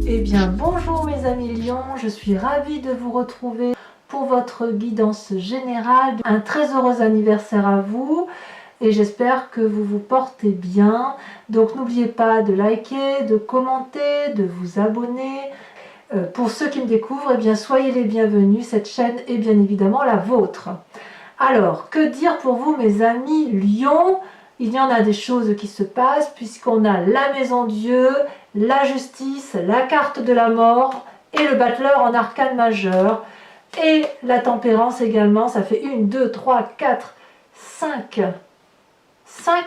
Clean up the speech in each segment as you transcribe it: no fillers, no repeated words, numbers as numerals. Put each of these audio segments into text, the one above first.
Eh bien bonjour mes amis lions, je suis ravie de vous retrouver pour votre guidance générale. Un très heureux anniversaire à vous et j'espère que vous vous portez bien. Donc n'oubliez pas de liker, de commenter, de vous abonner. Pour ceux qui me découvrent, eh bien soyez les bienvenus, cette chaîne est bien évidemment la vôtre. Alors, que dire pour vous mes amis lions? Il y en a des choses qui se passent puisqu'on a la maison Dieu, la justice, la carte de la mort et le battleur en arcane majeur. Et la tempérance également, ça fait 1, 2, 3, 4, 5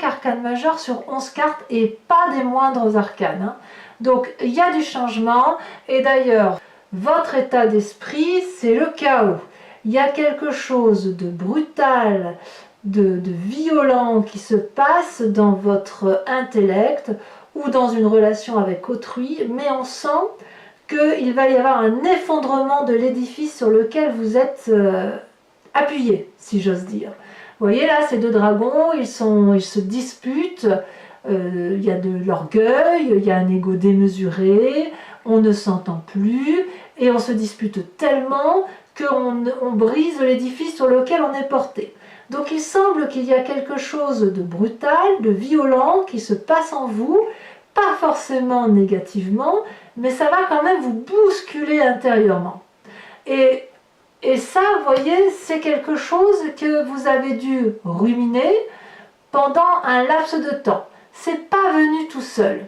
arcanes majeurs sur 11 cartes et pas des moindres arcanes. Hein. Donc il y a du changement et d'ailleurs, votre état d'esprit, c'est le chaos. Il y a quelque chose de brutal, de violent qui se passe dans votre intellect ou dans une relation avec autrui, mais on sent qu'il va y avoir un effondrement de l'édifice sur lequel vous êtes appuyé, si j'ose dire. Vous voyez là, ces deux dragons, ils se disputent, il y a de l'orgueil, il y a un ego démesuré, on ne s'entend plus, et on se dispute tellement qu'on brise l'édifice sur lequel on est porté. Donc il semble qu'il y a quelque chose de brutal, de violent qui se passe en vous, pas forcément négativement, mais ça va quand même vous bousculer intérieurement. Et ça, vous voyez, c'est quelque chose que vous avez dû ruminer pendant un laps de temps. C'est pas venu tout seul.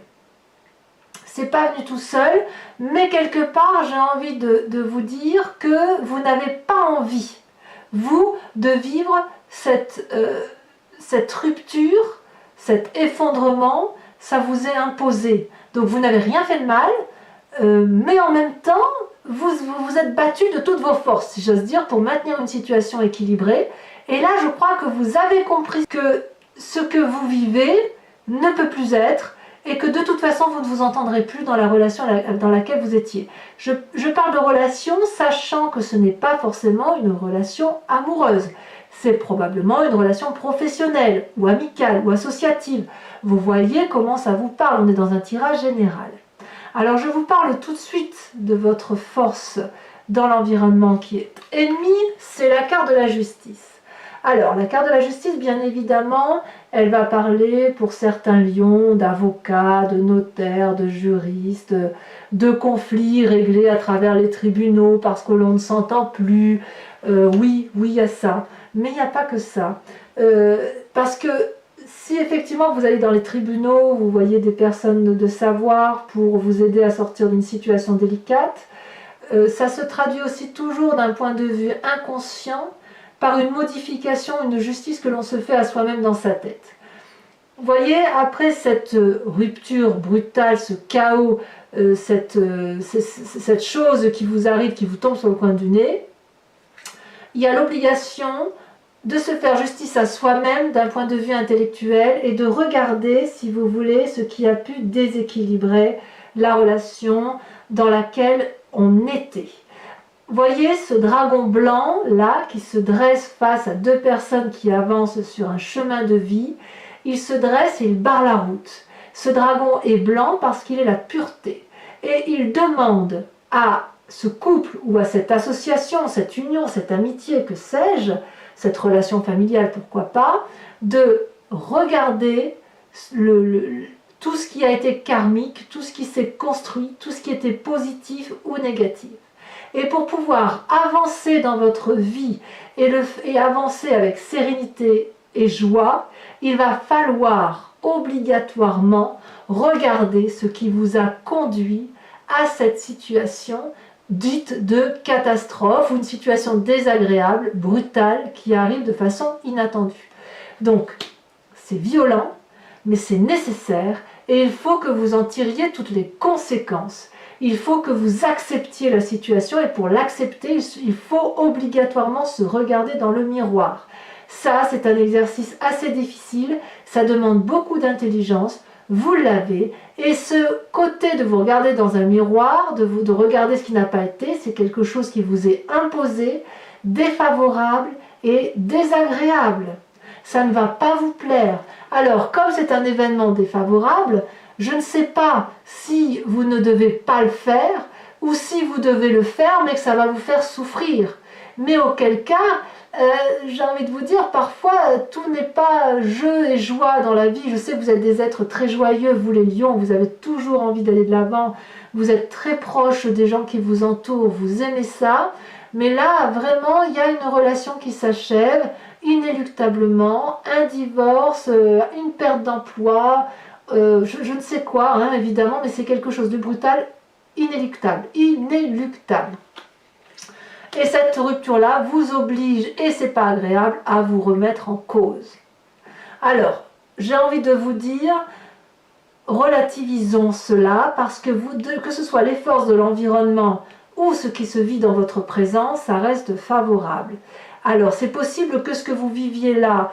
C'est pas venu tout seul, mais quelque part, j'ai envie de vous dire que vous n'avez pas envie, vous, de vivre cette rupture, cet effondrement, ça vous est imposé. Donc vous n'avez rien fait de mal, mais en même temps, vous êtes battu de toutes vos forces, si j'ose dire, pour maintenir une situation équilibrée. Et là, je crois que vous avez compris que ce que vous vivez ne peut plus être, et que de toute façon, vous ne vous entendrez plus dans la relation dans laquelle vous étiez. Je parle de relation, sachant que ce n'est pas forcément une relation amoureuse. C'est probablement une relation professionnelle, ou amicale, ou associative. Vous voyez comment ça vous parle, on est dans un tirage général. Alors je vous parle tout de suite de votre force dans l'environnement qui est ennemi, c'est la carte de la justice. Alors la carte de la justice, bien évidemment, elle va parler pour certains lions d'avocats, de notaires, de juristes, de conflits réglés à travers les tribunaux parce que l'on ne s'entend plus. Oui, il y a ça, mais il n'y a pas que ça. Parce que si effectivement vous allez dans les tribunaux, vous voyez des personnes de savoir pour vous aider à sortir d'une situation délicate, ça se traduit aussi toujours d'un point de vue inconscient par une modification, une justice que l'on se fait à soi-même dans sa tête. Vous voyez, après cette rupture brutale, ce chaos, cette chose qui vous arrive, qui vous tombe sur le coin du nez, il y a l'obligation de se faire justice à soi-même d'un point de vue intellectuel et de regarder, si vous voulez, ce qui a pu déséquilibrer la relation dans laquelle on était. Voyez ce dragon blanc là qui se dresse face à deux personnes qui avancent sur un chemin de vie. Il se dresse et il barre la route. Ce dragon est blanc parce qu'il est la pureté. Et il demande à ce couple ou à cette association, cette union, cette amitié, que sais-je, cette relation familiale, pourquoi pas, de regarder tout ce qui a été karmique, tout ce qui s'est construit, tout ce qui était positif ou négatif. Et pour pouvoir avancer dans votre vie et avancer avec sérénité et joie, il va falloir obligatoirement regarder ce qui vous a conduit à cette situation dite de catastrophe ou une situation désagréable, brutale, qui arrive de façon inattendue. Donc, c'est violent, mais c'est nécessaire et il faut que vous en tiriez toutes les conséquences. Il faut que vous acceptiez la situation et pour l'accepter, il faut obligatoirement se regarder dans le miroir. Ça, c'est un exercice assez difficile, ça demande beaucoup d'intelligence, vous l'avez, et ce côté de vous regarder dans un miroir, de regarder ce qui n'a pas été, c'est quelque chose qui vous est imposé, défavorable et désagréable. Ça ne va pas vous plaire. Alors, comme c'est un événement défavorable, Je ne sais pas si vous ne devez pas le faire ou si vous devez le faire mais que ça va vous faire souffrir. Mais auquel cas, j'ai envie de vous dire, parfois tout n'est pas jeu et joie dans la vie. Je sais que vous êtes des êtres très joyeux, vous les lions, vous avez toujours envie d'aller de l'avant, vous êtes très proches des gens qui vous entourent, vous aimez ça. Mais là, vraiment, il y a une relation qui s'achève inéluctablement, un divorce, une perte d'emploi, je ne sais quoi, hein, évidemment, mais c'est quelque chose de brutal, inéluctable, inéluctable. Et cette rupture-là vous oblige, et c'est pas agréable, à vous remettre en cause. Alors, j'ai envie de vous dire, relativisons cela, parce que que ce soit les forces de l'environnement ou ce qui se vit dans votre présence, ça reste favorable. Alors, c'est possible que ce que vous viviez là,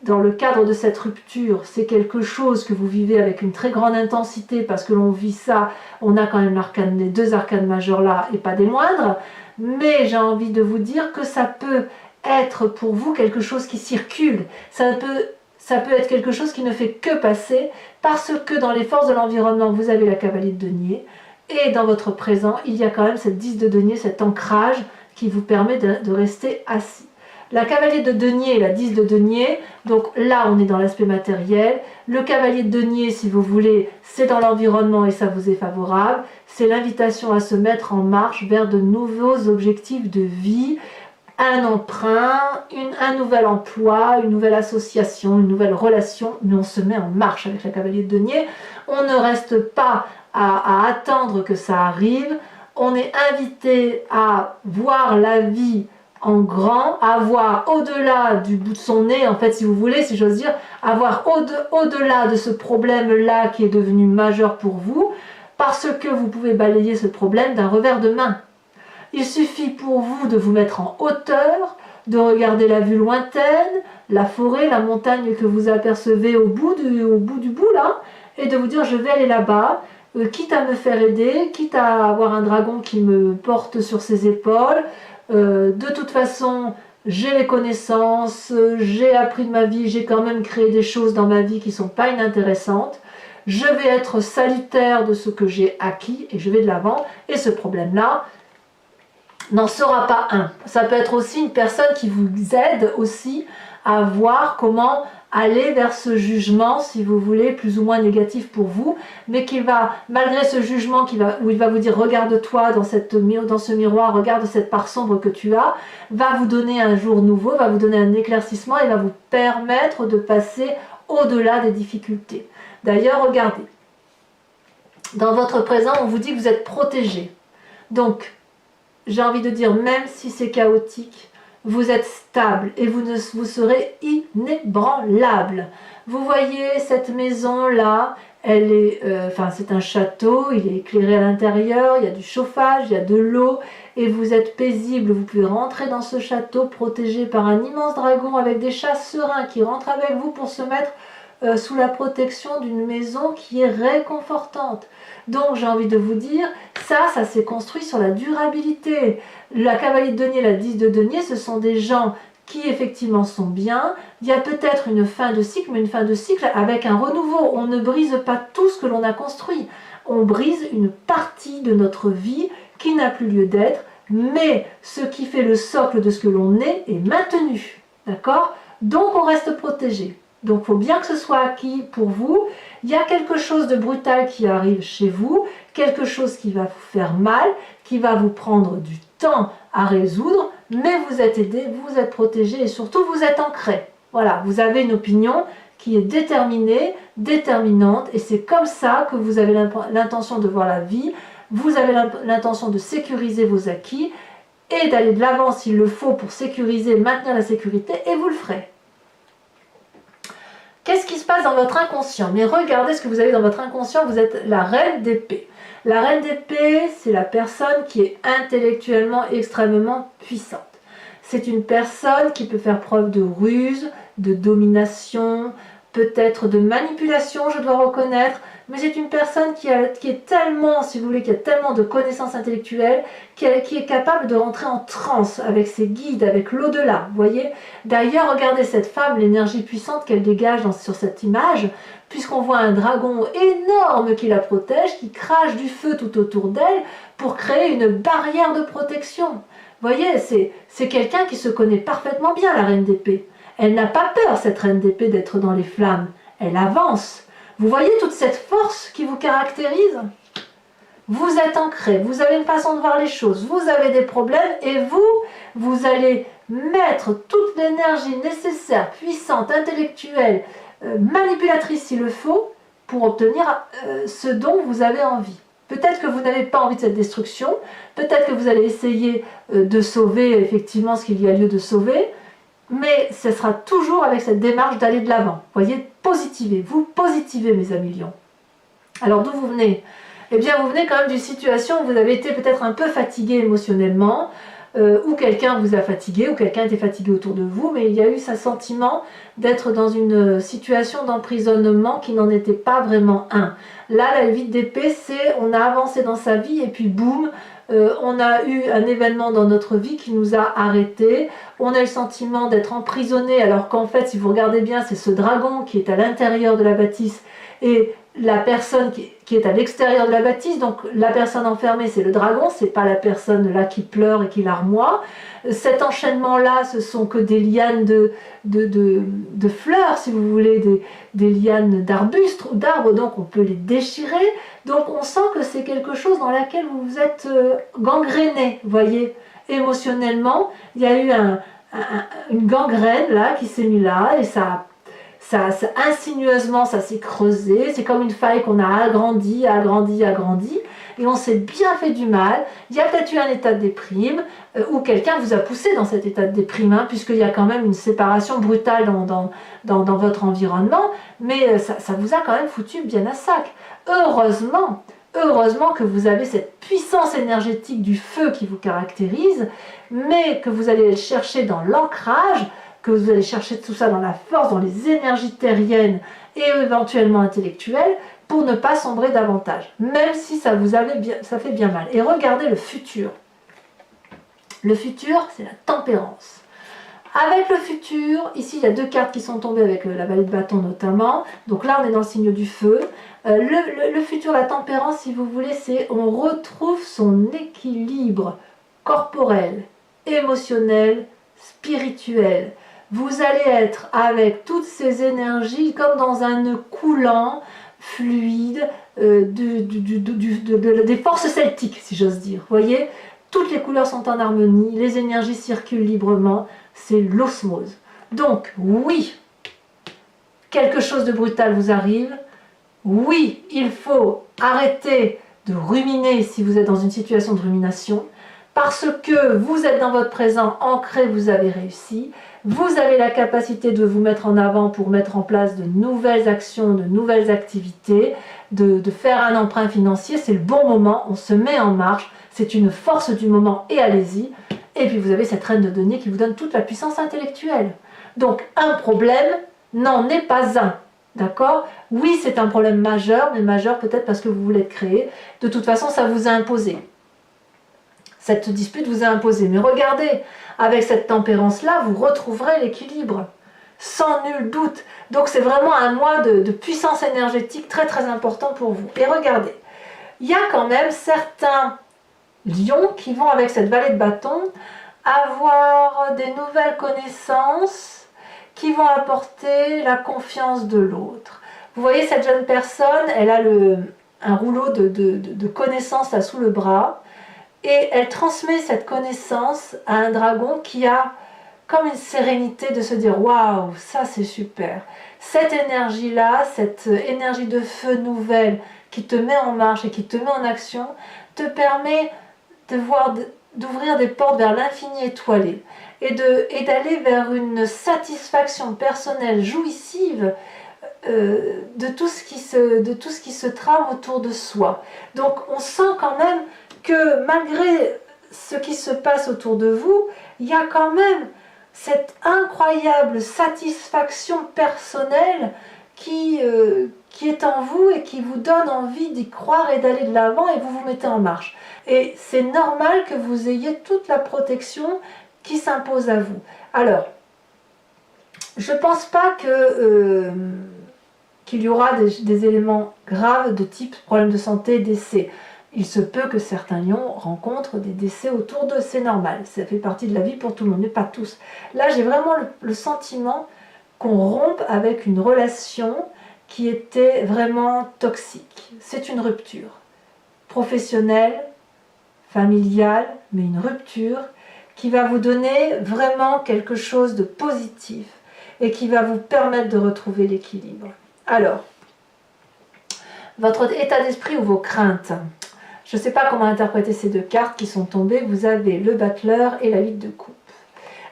dans le cadre de cette rupture, c'est quelque chose que vous vivez avec une très grande intensité, parce que l'on vit ça, on a quand même les deux arcanes majeures là, et pas des moindres, mais j'ai envie de vous dire que ça peut être pour vous quelque chose qui circule, ça peut être quelque chose qui ne fait que passer, parce que dans les forces de l'environnement, vous avez la cavalier de denier, et dans votre présent, il y a quand même cette 10 de denier, cet ancrage qui vous permet de rester assis. La cavalier de denier et la 10 de denier, donc là on est dans l'aspect matériel. Le cavalier de denier, si vous voulez, c'est dans l'environnement et ça vous est favorable. C'est l'invitation à se mettre en marche vers de nouveaux objectifs de vie, un emprunt, un nouvel emploi, une nouvelle association, une nouvelle relation, mais on se met en marche avec la cavalier de denier. On ne reste pas à attendre que ça arrive. On est invité à voir la vie en grand, à voir au-delà du bout de son nez, en fait, si vous voulez, si j'ose dire, à voir au-delà de ce problème-là qui est devenu majeur pour vous, parce que vous pouvez balayer ce problème d'un revers de main. Il suffit pour vous de vous mettre en hauteur, de regarder la vue lointaine, la forêt, la montagne que vous apercevez au bout du bout, là, et de vous dire, je vais aller là-bas, quitte à me faire aider, quitte à avoir un dragon qui me porte sur ses épaules. De toute façon, j'ai les connaissances, j'ai appris de ma vie, j'ai quand même créé des choses dans ma vie qui ne sont pas inintéressantes. Je vais être salutaire de ce que j'ai acquis et je vais de l'avant. Et ce problème-là n'en sera pas un. Ça peut être aussi une personne qui vous aide aussi à voir comment aller vers ce jugement, si vous voulez, plus ou moins négatif pour vous, mais qui va, malgré ce jugement où il va vous dire « regarde-toi dans ce miroir, regarde cette part sombre que tu as », va vous donner un jour nouveau, va vous donner un éclaircissement et va vous permettre de passer au-delà des difficultés. D'ailleurs, regardez, dans votre présent, on vous dit que vous êtes protégé. Donc, j'ai envie de dire, même si c'est chaotique, vous êtes stable et vous serez inébranlable. Vous voyez cette maison-là, elle est, c'est un château, il est éclairé à l'intérieur, il y a du chauffage, il y a de l'eau, et vous êtes paisible. Vous pouvez rentrer dans ce château protégé par un immense dragon avec des chats sereins qui rentrent avec vous pour se mettre sous la protection d'une maison qui est réconfortante. Donc j'ai envie de vous dire, ça s'est construit sur la durabilité. La cavalier de denier, la 10 de denier, ce sont des gens qui effectivement sont bien. Il y a peut-être une fin de cycle, mais une fin de cycle avec un renouveau. On ne brise pas tout ce que l'on a construit. On brise une partie de notre vie qui n'a plus lieu d'être, mais ce qui fait le socle de ce que l'on est maintenu. D'accord? Donc on reste protégé. Donc il faut bien que ce soit acquis pour vous. Il y a quelque chose de brutal qui arrive chez vous, quelque chose qui va vous faire mal, qui va vous prendre du temps à résoudre, mais vous êtes aidé, vous êtes protégé et surtout vous êtes ancré. Voilà, vous avez une opinion qui est déterminée, déterminante, et c'est comme ça que vous avez l'intention de voir la vie, vous avez l'intention de sécuriser vos acquis et d'aller de l'avant s'il le faut pour sécuriser, maintenir la sécurité, et vous le ferez. Qu'est-ce qui se passe dans votre inconscient? Mais regardez ce que vous avez dans votre inconscient, vous êtes la reine d'épée. La reine d'épée, c'est la personne qui est intellectuellement extrêmement puissante. C'est une personne qui peut faire preuve de ruse, de domination, peut-être de manipulation, je dois reconnaître. mais c'est une personne qui est tellement, si vous voulez, qui a tellement de connaissances intellectuelles, qui est capable de rentrer en transe avec ses guides, avec l'au-delà, vous voyez. D'ailleurs, regardez cette femme, l'énergie puissante qu'elle dégage sur cette image, puisqu'on voit un dragon énorme qui la protège, qui crache du feu tout autour d'elle pour créer une barrière de protection. Vous voyez, c'est quelqu'un qui se connaît parfaitement bien, la reine d'épée. Elle n'a pas peur, cette reine d'épée, d'être dans les flammes. Elle avance. Vous voyez toute cette force qui vous caractérise? Vous êtes ancré, vous avez une façon de voir les choses, vous avez des problèmes et vous allez mettre toute l'énergie nécessaire, puissante, intellectuelle, manipulatrice s'il le faut, pour obtenir ce dont vous avez envie. Peut-être que vous n'avez pas envie de cette destruction, peut-être que vous allez essayer de sauver effectivement ce qu'il y a lieu de sauver, mais ce sera toujours avec cette démarche d'aller de l'avant. Voyez, positivez, vous positivez mes amis lions. Alors d'où vous venez? Eh bien vous venez quand même d'une situation où vous avez été peut-être un peu fatigué émotionnellement, ou quelqu'un vous a fatigué, ou quelqu'un était fatigué autour de vous, mais il y a eu ce sentiment d'être dans une situation d'emprisonnement qui n'en était pas vraiment un. Là, la 8 d'épée, c'est on a avancé dans sa vie et puis boum, on a eu un événement dans notre vie qui nous a arrêtés, on a le sentiment d'être emprisonné alors qu'en fait, si vous regardez bien, c'est ce dragon qui est à l'intérieur de la bâtisse et la personne qui est à l'extérieur de la bâtisse, donc la personne enfermée c'est le dragon, c'est pas la personne là qui pleure et qui larmoie. Cet enchaînement là, ce sont que des lianes de fleurs, si vous voulez, des lianes d'arbustes ou d'arbres, donc on peut les déchirer. Donc on sent que c'est quelque chose dans laquelle vous vous êtes gangréné, voyez, émotionnellement. Il y a eu une gangrène là qui s'est mise là et ça insinueusement, ça s'est creusé. C'est comme une faille qu'on a agrandi, et on s'est bien fait du mal. Il y a peut-être eu un état de déprime, ou quelqu'un vous a poussé dans cet état de déprime, hein, puisqu'il y a quand même une séparation brutale dans votre environnement, mais ça vous a quand même foutu bien à sac. Heureusement que vous avez cette puissance énergétique du feu qui vous caractérise, mais que vous allez le chercher dans l'ancrage, que vous allez chercher tout ça dans la force, dans les énergies terriennes et éventuellement intellectuelles, pour ne pas sombrer davantage, même si ça fait bien mal. Et regardez le futur. Le futur, c'est la tempérance. Avec le futur, ici il y a deux cartes qui sont tombées avec la vallée de bâton notamment, donc là on est dans le signe du feu. Le futur, la tempérance, si vous voulez, c'est on retrouve son équilibre corporel, émotionnel, spirituel. Vous allez être avec toutes ces énergies comme dans un nœud coulant, fluide, des forces celtiques, si j'ose dire. Vous voyez, toutes les couleurs sont en harmonie, les énergies circulent librement, c'est l'osmose. Donc, oui, quelque chose de brutal vous arrive. Oui, il faut arrêter de ruminer si vous êtes dans une situation de rumination, parce que vous êtes dans votre présent ancré, vous avez réussi. Vous avez la capacité de vous mettre en avant pour mettre en place de nouvelles actions, de nouvelles activités, de faire un emprunt financier. C'est le bon moment, on se met en marche, c'est une force du moment et allez-y. Et puis vous avez cette reine de denier qui vous donne toute la puissance intellectuelle. Donc un problème n'en est pas un. D'accord? Oui, c'est un problème majeur, mais majeur peut-être parce que vous voulez le créer. De toute façon, ça vous a imposé. Cette dispute vous a imposé. Mais regardez, avec cette tempérance-là, vous retrouverez l'équilibre, sans nul doute. Donc c'est vraiment un mois de puissance énergétique très très important pour vous. Et regardez, il y a quand même certains lions qui vont, avec cette vallée de bâton, avoir des nouvelles connaissances qui vont apporter la confiance de l'autre. Vous voyez, cette jeune personne, elle a un rouleau de connaissances là sous le bras, et elle transmet cette connaissance à un dragon qui a comme une sérénité de se dire « Waouh, ça c'est super !» Cette énergie-là, cette énergie de feu nouvelle qui te met en marche et qui te met en action, te permet d'ouvrir des portes vers l'infini étoilé et d'aller vers une satisfaction personnelle jouissive de tout ce qui se trame autour de soi. Donc on sent quand même que malgré ce qui se passe autour de vous, il y a quand même cette incroyable satisfaction personnelle qui est en vous et qui vous donne envie d'y croire et d'aller de l'avant, et vous vous mettez en marche. Et c'est normal que vous ayez toute la protection qui s'impose à vous. Alors, je ne pense pas qu'il y aura des éléments graves de type problème de santé, décès. Il se peut que certains lions rencontrent des décès autour d'eux, c'est normal. Ça fait partie de la vie pour tout le monde, mais pas tous. Là, j'ai vraiment le sentiment qu'on rompe avec une relation qui était vraiment toxique. C'est une rupture professionnelle, familiale, mais une rupture qui va vous donner vraiment quelque chose de positif et qui va vous permettre de retrouver l'équilibre. Alors, votre état d'esprit ou vos craintes. Je ne sais pas comment interpréter ces deux cartes qui sont tombées. Vous avez le battleur et la 8 de coupe.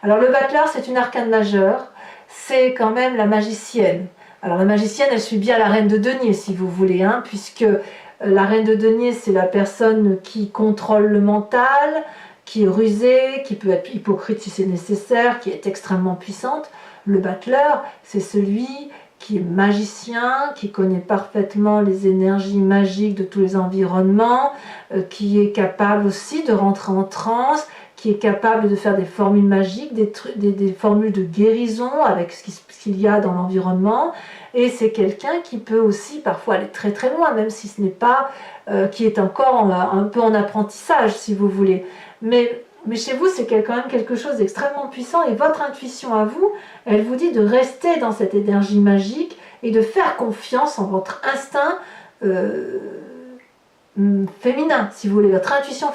Alors le battleur, c'est une arcane majeure. C'est quand même la magicienne. Alors la magicienne, elle suit bien la reine de denier, si vous voulez, hein, puisque la reine de denier, c'est la personne qui contrôle le mental, qui est rusée, qui peut être hypocrite si c'est nécessaire, qui est extrêmement puissante. Le battleur, c'est celui qui est magicien, qui connaît parfaitement les énergies magiques de tous les environnements, qui est capable aussi de rentrer en transe, qui est capable de faire des formules magiques, des formules de guérison avec ce qu'il y a dans l'environnement. Et c'est quelqu'un qui peut aussi parfois aller très très loin, même si ce n'est pas, qui est encore un peu en apprentissage, si vous voulez. Mais chez vous, c'est quand même quelque chose d'extrêmement puissant, et votre intuition à vous, elle vous dit de rester dans cette énergie magique et de faire confiance en votre instinct féminin, si vous voulez, votre intuition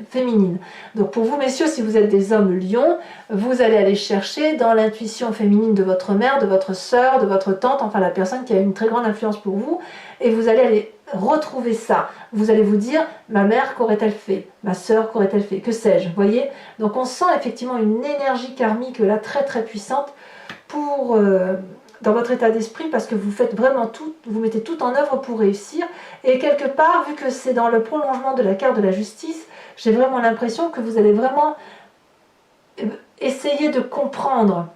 féminine. Donc pour vous, messieurs, si vous êtes des hommes lions, vous allez aller chercher dans l'intuition féminine de votre mère, de votre sœur, de votre tante, enfin la personne qui a une très grande influence pour vous, et vous allez aller retrouver ça. Vous allez vous dire, ma mère, qu'aurait-elle fait? Ma sœur, qu'aurait-elle fait? Que sais-je? Vous voyez? Donc on sent effectivement une énergie karmique là très très puissante pour dans votre état d'esprit, parce que vous faites vraiment tout, vous mettez tout en œuvre pour réussir. Et quelque part, vu que c'est dans le prolongement de la carte de la justice, j'ai vraiment l'impression que vous allez vraiment essayer de comprendre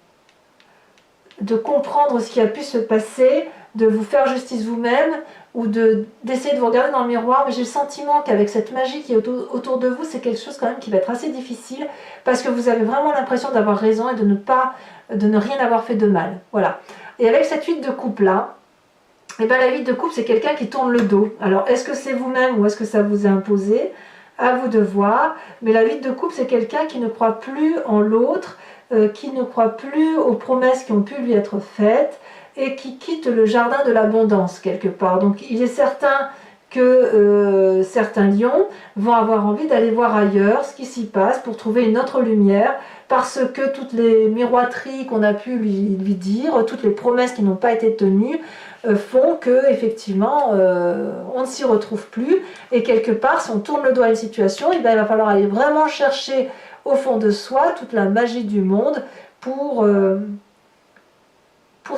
ce qui a pu se passer, de vous faire justice vous-même, ou d'essayer de vous regarder dans le miroir. Mais j'ai le sentiment qu'avec cette magie qui est autour de vous, c'est quelque chose quand même qui va être assez difficile, parce que vous avez vraiment l'impression d'avoir raison et de ne rien avoir fait de mal. Voilà. Et avec cette 8 de coupe là, et bien la 8 de coupe, c'est quelqu'un qui tourne le dos. Alors est-ce que c'est vous-même ou est-ce que ça vous est imposé? À vous de voir. Mais la 8 de coupe, c'est quelqu'un qui ne croit plus en l'autre, qui ne croit plus aux promesses qui ont pu lui être faites, et qui quitte le jardin de l'abondance quelque part. Donc il est certain que certains lions vont avoir envie d'aller voir ailleurs ce qui s'y passe pour trouver une autre lumière, parce que toutes les miroiteries qu'on a pu lui dire, toutes les promesses qui n'ont pas été tenues, font que effectivement on ne s'y retrouve plus, et quelque part si on tourne le dos à une situation, et bien, il va falloir aller vraiment chercher au fond de soi toute la magie du monde pour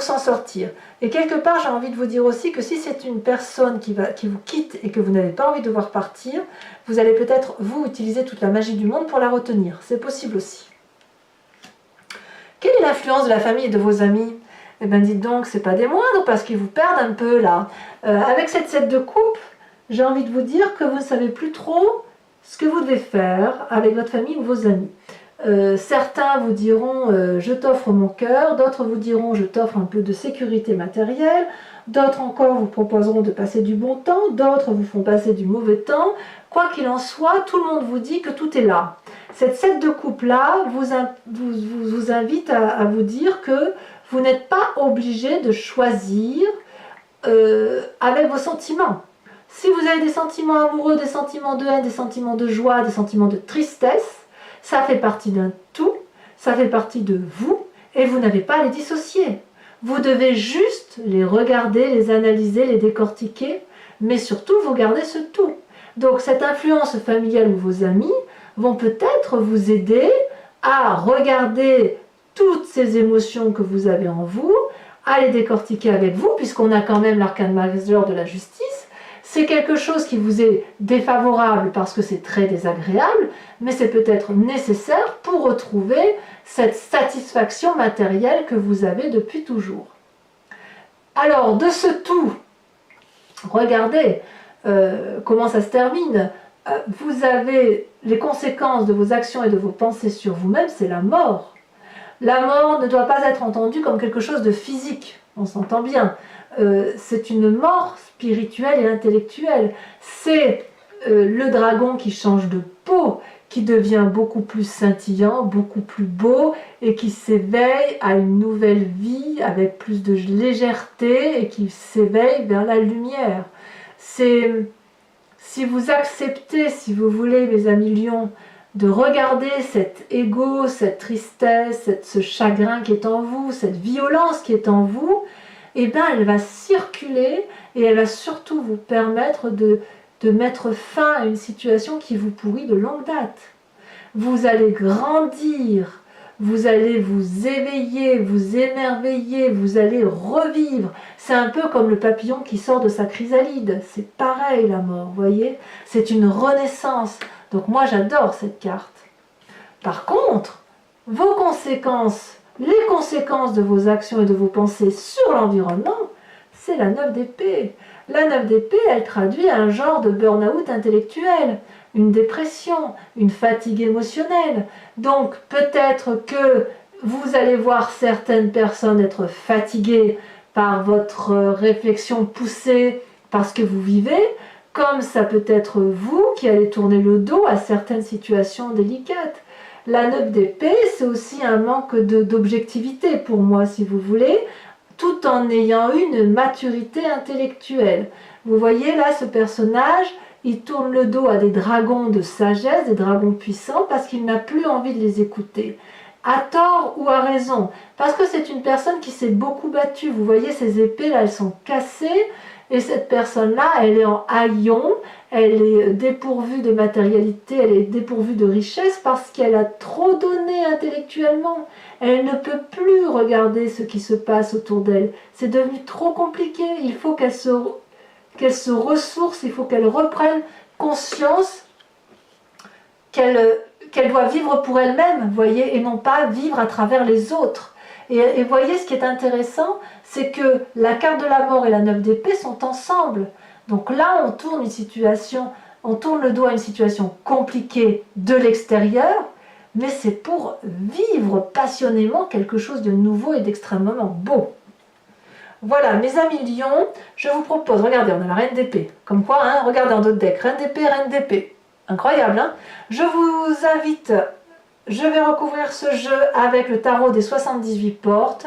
s'en sortir. Et quelque part, j'ai envie de vous dire aussi que si c'est une personne qui vous quitte et que vous n'avez pas envie de voir partir, vous allez peut-être, vous, utiliser toute la magie du monde pour la retenir. C'est possible aussi. Quelle est l'influence de la famille et de vos amis? Eh bien, dites donc, c'est pas des moindres, parce qu'ils vous perdent un peu, là. Avec cette 7 de coupe, j'ai envie de vous dire que vous ne savez plus trop ce que vous devez faire avec votre famille ou vos amis. Certains vous diront je t'offre mon cœur, d'autres vous diront je t'offre un peu de sécurité matérielle, d'autres encore vous proposeront de passer du bon temps, d'autres vous font passer du mauvais temps. Quoi qu'il en soit, tout le monde vous dit que tout est là. Cette 7 de coupe là vous invite à vous dire que vous n'êtes pas obligé de choisir avec vos sentiments. Si vous avez des sentiments amoureux, des sentiments de haine, des sentiments de joie, des sentiments de tristesse, ça fait partie d'un tout, ça fait partie de vous, et vous n'avez pas à les dissocier. Vous devez juste les regarder, les analyser, les décortiquer, mais surtout vous gardez ce tout. Donc cette influence familiale ou vos amis vont peut-être vous aider à regarder toutes ces émotions que vous avez en vous, à les décortiquer avec vous, puisqu'on a quand même l'arcane majeur de la justice. C'est quelque chose qui vous est défavorable parce que c'est très désagréable, mais c'est peut-être nécessaire pour retrouver cette satisfaction matérielle que vous avez depuis toujours. Alors, de ce tout, regardez comment ça se termine. Vous avez les conséquences de vos actions et de vos pensées sur vous-même, c'est la mort. La mort ne doit pas être entendue comme quelque chose de physique, on s'entend bien. C'est une mort spirituelle et intellectuelle. C'est le dragon qui change de peau, qui devient beaucoup plus scintillant, beaucoup plus beau, et qui s'éveille à une nouvelle vie avec plus de légèreté, et qui s'éveille vers la lumière. C'est... Si vous acceptez, si vous voulez, mes amis lions, de regarder cet ego, cette tristesse, ce chagrin qui est en vous, cette violence qui est en vous, eh bien, elle va circuler et elle va surtout vous permettre de mettre fin à une situation qui vous pourrit de longue date. Vous allez grandir, vous allez vous éveiller, vous émerveiller, vous allez revivre. C'est un peu comme le papillon qui sort de sa chrysalide. C'est pareil la mort, vous voyez? C'est une renaissance. Donc moi j'adore cette carte. Par contre, vos conséquences, les conséquences de vos actions et de vos pensées sur l'environnement, c'est la 9 d'épée. La 9 d'épée, elle traduit un genre de burn-out intellectuel, une dépression, une fatigue émotionnelle. Donc peut-être que vous allez voir certaines personnes être fatiguées par votre réflexion poussée parce que vous vivez, comme ça peut être vous qui allez tourner le dos à certaines situations délicates. La 9 d'épée, c'est aussi un manque d'objectivité pour moi, si vous voulez, tout en ayant une maturité intellectuelle. Vous voyez là, ce personnage, il tourne le dos à des dragons de sagesse, des dragons puissants, parce qu'il n'a plus envie de les écouter. À tort ou à raison, parce que c'est une personne qui s'est beaucoup battue. Vous voyez, ces épées là, elles sont cassées, et cette personne-là, elle est en haillon, elle est dépourvue de matérialité, elle est dépourvue de richesse parce qu'elle a trop donné intellectuellement. Elle ne peut plus regarder ce qui se passe autour d'elle. C'est devenu trop compliqué. Il faut qu'elle se ressource, il faut qu'elle reprenne conscience qu'elle doit vivre pour elle-même, voyez, et non pas vivre à travers les autres. Et voyez, ce qui est intéressant, c'est que la carte de la mort et la 9 d'épée sont ensemble. Donc là, on tourne le dos à une situation compliquée de l'extérieur, mais c'est pour vivre passionnément quelque chose de nouveau et d'extrêmement beau. Voilà, mes amis lions, je vous propose, regardez, on a la reine d'épée. Comme quoi, hein, regardez en d'autres decks, reine d'épée. Incroyable, hein? Je vous invite, je vais recouvrir ce jeu avec le tarot des 78 portes.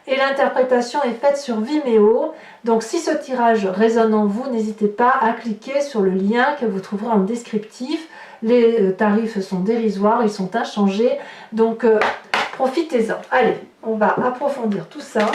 Et l'interprétation est faite sur Vimeo. Donc si ce tirage résonne en vous, n'hésitez pas à cliquer sur le lien que vous trouverez en descriptif. Les tarifs sont dérisoires, ils sont inchangés. Donc profitez-en. Allez, on va approfondir tout ça.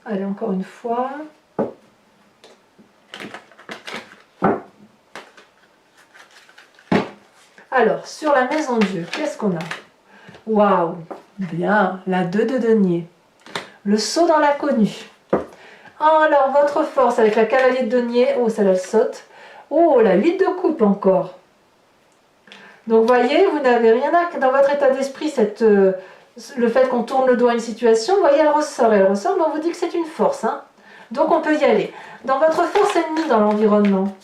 Allez, encore une fois. Alors, sur la maison Dieu, qu'est-ce qu'on a? Waouh, bien, la 2 de denier. Le saut dans l'inconnu. Alors, votre force avec la cavalier de denier. Oh, celle-là, elle saute. Oh, la 8 de coupe encore. Donc, vous voyez, vous n'avez rien dans votre état d'esprit, le fait qu'on tourne le dos à une situation, vous voyez, elle ressort, mais on vous dit que c'est une force. Hein. Donc on peut y aller. Dans votre force ennemie dans l'environnement.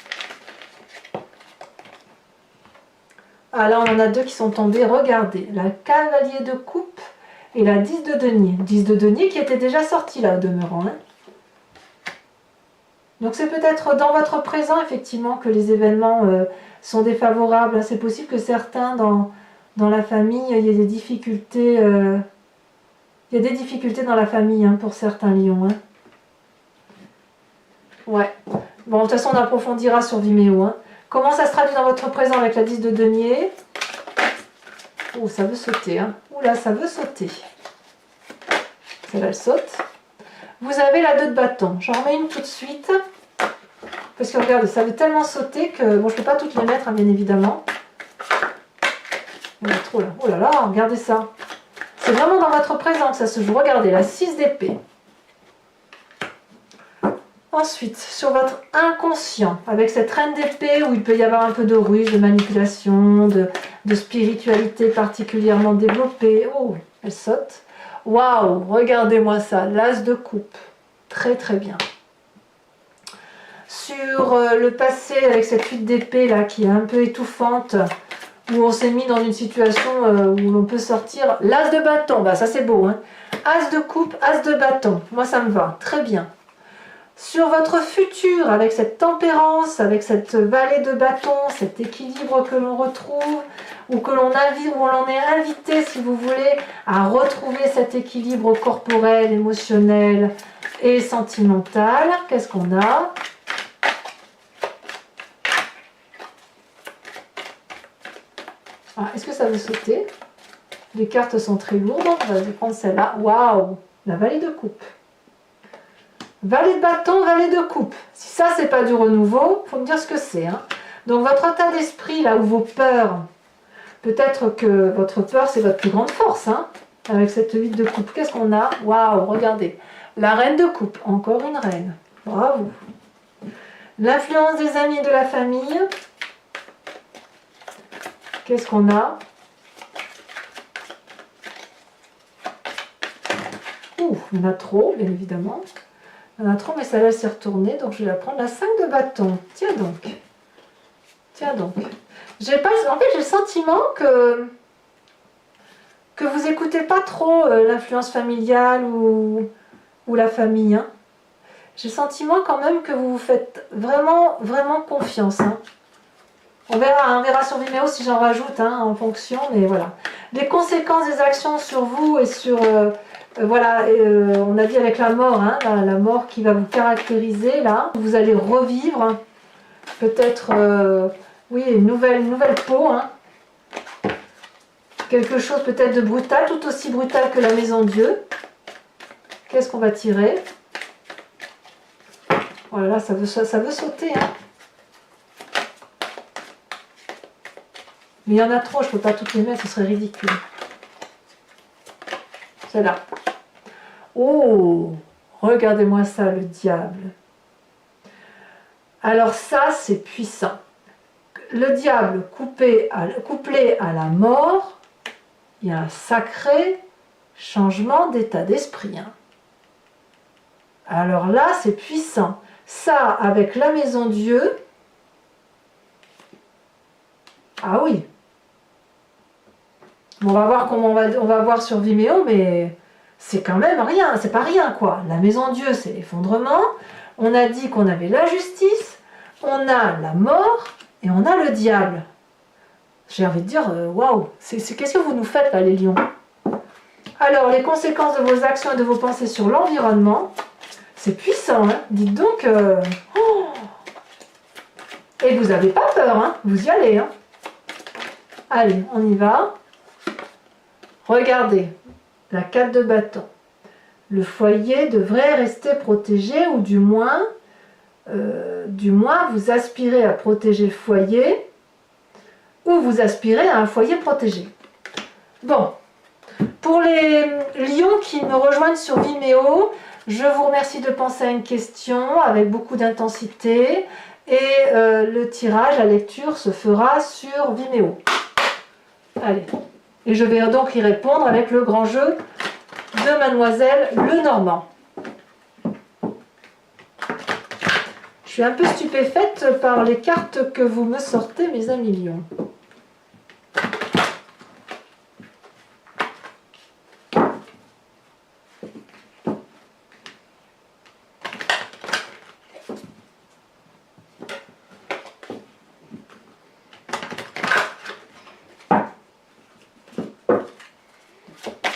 Ah là, on en a deux qui sont tombés. Regardez, la cavalier de coupe et la 10 de denier. 10 de denier qui était déjà sortie là au demeurant. Hein. Donc c'est peut-être dans votre présent, effectivement, que les événements sont défavorables. C'est possible que certains dans la famille, il y a des difficultés. Il y a des difficultés dans la famille hein, pour certains lions. Hein. Ouais. Bon, de toute façon, on approfondira sur Vimeo. Hein. Comment ça se traduit dans votre présent avec la 10 de denier? Oh, ça veut sauter. Hein. Oula, ça veut sauter. Celle-là, elle saute. Vous avez la 2 de bâton. J'en remets une tout de suite. Parce que regardez, ça veut tellement sauter que... Bon, je ne peux pas toutes les mettre, hein, bien évidemment. Il y en a trop là. Oh là là, regardez ça. C'est vraiment dans votre présent que ça se joue. Regardez, la 6 d'épée. Ensuite, sur votre inconscient, avec cette reine d'épée où il peut y avoir un peu de ruse, de manipulation, de spiritualité particulièrement développée. Oh, elle saute. Waouh, regardez-moi ça, l'as de coupe. Très très bien. Sur le passé, avec cette fuite d'épée là qui est un peu étouffante, où on s'est mis dans une situation où l'on peut sortir. L'as de bâton, bah ça c'est beau, hein. As de coupe, as de bâton. Moi ça me va, très bien. Sur votre futur, avec cette tempérance, avec cette vallée de bâton, cet équilibre que l'on retrouve, ou que l'on invite, où l'on est invité, si vous voulez, à retrouver cet équilibre corporel, émotionnel et sentimental. Qu'est-ce qu'on a? Ah, est-ce que ça veut sauter? Les cartes sont très lourdes, on va prendre celle-là. Waouh! La vallée de coupe. Vallée de bâton, vallée de coupe. Si ça, c'est pas du renouveau, il faut me dire ce que c'est. Hein. Donc, votre état d'esprit, là où vos peurs, peut-être que votre peur, c'est votre plus grande force. Hein, avec cette 8 de coupe. Qu'est-ce qu'on a? Waouh, regardez. La reine de coupe. Encore une reine. Bravo. L'influence des amis et de la famille. Qu'est-ce qu'on a? Ouh, il y en a trop, bien évidemment. Il y en a trop, mais celle-là s'est retournée, donc je vais la prendre. La 5 de bâton. Tiens donc. Tiens donc. En fait, j'ai le sentiment que vous écoutez pas trop l'influence familiale ou la famille. Hein. J'ai le sentiment quand même que vous vous faites vraiment, vraiment confiance. Hein. On verra sur Vimeo si j'en rajoute en fonction, mais voilà. Les conséquences des actions sur vous et sur... voilà, on a dit avec la mort, hein, la mort qui va vous caractériser, là. Vous allez revivre, peut-être, oui, une nouvelle peau, hein. Quelque chose peut-être de brutal, tout aussi brutal que la maison Dieu. Qu'est-ce qu'on va tirer? Voilà, ça veut sauter, hein. Mais il y en a trop, je ne peux pas toutes les mettre, ce serait ridicule. C'est là. Oh, regardez-moi ça, le diable. Alors ça, c'est puissant. Le diable couplé à la mort, il y a un sacré changement d'état d'esprit. Hein. Alors là, c'est puissant. Ça, avec la maison Dieu, ah oui. On va voir comment on va voir sur Vimeo, mais c'est quand même rien, c'est pas rien quoi. La maison Dieu, c'est l'effondrement. On a dit qu'on avait la justice, on a la mort et on a le diable. J'ai envie de dire, waouh, qu'est-ce que vous nous faites là les lions? Alors, les conséquences de vos actions et de vos pensées sur l'environnement, c'est puissant, hein. Dites donc, oh. Et vous n'avez pas peur, hein. Vous y allez, hein. Allez, on y va. Regardez, la 4 de bâton. Le foyer devrait rester protégé, ou du moins vous aspirez à protéger le foyer, ou vous aspirez à un foyer protégé. Bon, pour les lions qui me rejoignent sur Vimeo, je vous remercie de penser à une question avec beaucoup d'intensité, et le tirage, la lecture se fera sur Vimeo. Allez. Et je vais donc y répondre avec le grand jeu de Mademoiselle Lenormand. Je suis un peu stupéfaite par les cartes que vous me sortez, mes amis lions.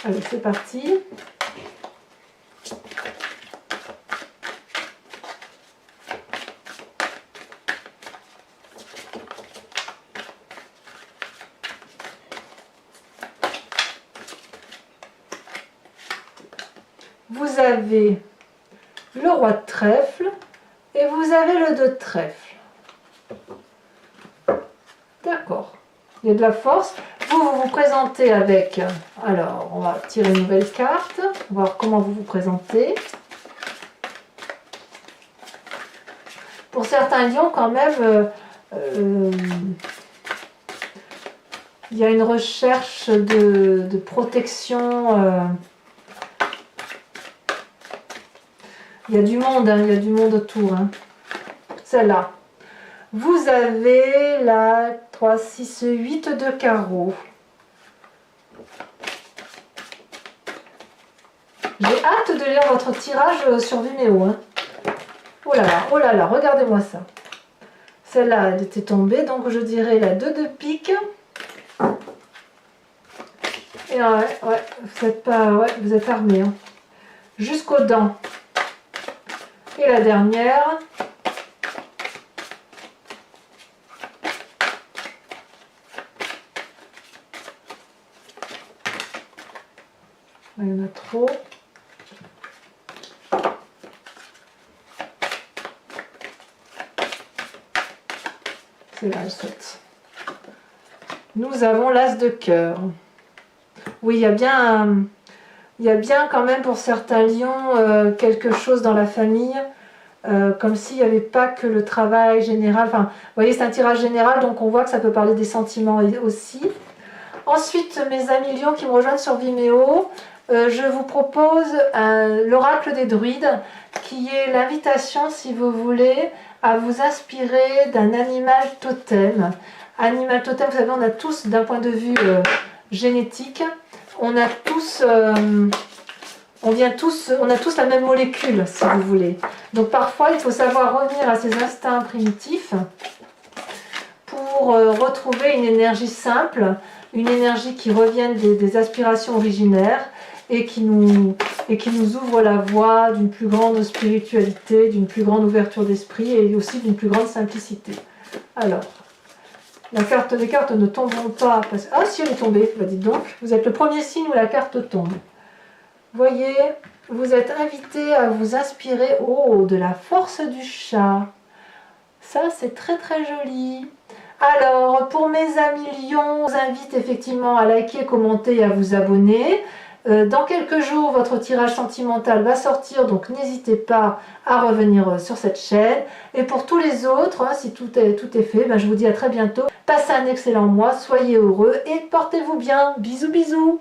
Allez, c'est parti. Vous avez le roi de trèfle et vous avez le 2 de trèfle. D'accord. Il y a de la force. Vous vous présentez avec... Alors, on va tirer une nouvelle carte. Voir comment vous vous présentez. pour certains lions, quand même, il y a une recherche de protection. Il y a du monde, hein, il y a du monde autour. Hein. Celle-là. Vous avez la 3, 6, 8 de carreau. J'ai hâte de lire votre tirage sur Vimeo. Hein. Oh là là, regardez-moi ça. Celle-là, elle était tombée, donc je dirais la 2 de pique. Et ouais, vous êtes pas, ouais, vous êtes armés. Hein. Jusqu'aux dents. Et la dernière. Il y en a trop. C'est là, elle saute. Nous avons l'as de cœur. Oui, il y a bien quand même pour certains lions quelque chose dans la famille, comme s'il n'y avait pas que le travail général. Enfin, vous voyez, c'est un tirage général, donc on voit que ça peut parler des sentiments aussi. Ensuite, mes amis lions qui me rejoignent sur Vimeo, je vous propose l'oracle des druides, qui est l'invitation, si vous voulez, à vous inspirer d'un animal totem. Animal totem, vous savez, on a tous, d'un point de vue génétique, on a tous la même molécule, si vous voulez. Donc parfois, il faut savoir revenir à ses instincts primitifs pour retrouver une énergie simple, une énergie qui revienne des aspirations originaires et qui nous ouvre la voie d'une plus grande spiritualité, d'une plus grande ouverture d'esprit et aussi d'une plus grande simplicité. Alors, les cartes ne tomberont pas. Ah si, elle est tombée, bah dites donc. Vous êtes le premier signe où la carte tombe. Voyez, vous êtes invité à vous inspirer de la force du chat. Ça, c'est très très joli. Alors, pour mes amis lions, je vous invite effectivement à liker, commenter et à vous abonner. Dans quelques jours, votre tirage sentimental va sortir, donc n'hésitez pas à revenir sur cette chaîne. Et pour tous les autres, hein, si tout est fait, ben, je vous dis à très bientôt. Passez un excellent mois, soyez heureux et portez-vous bien. Bisous bisous.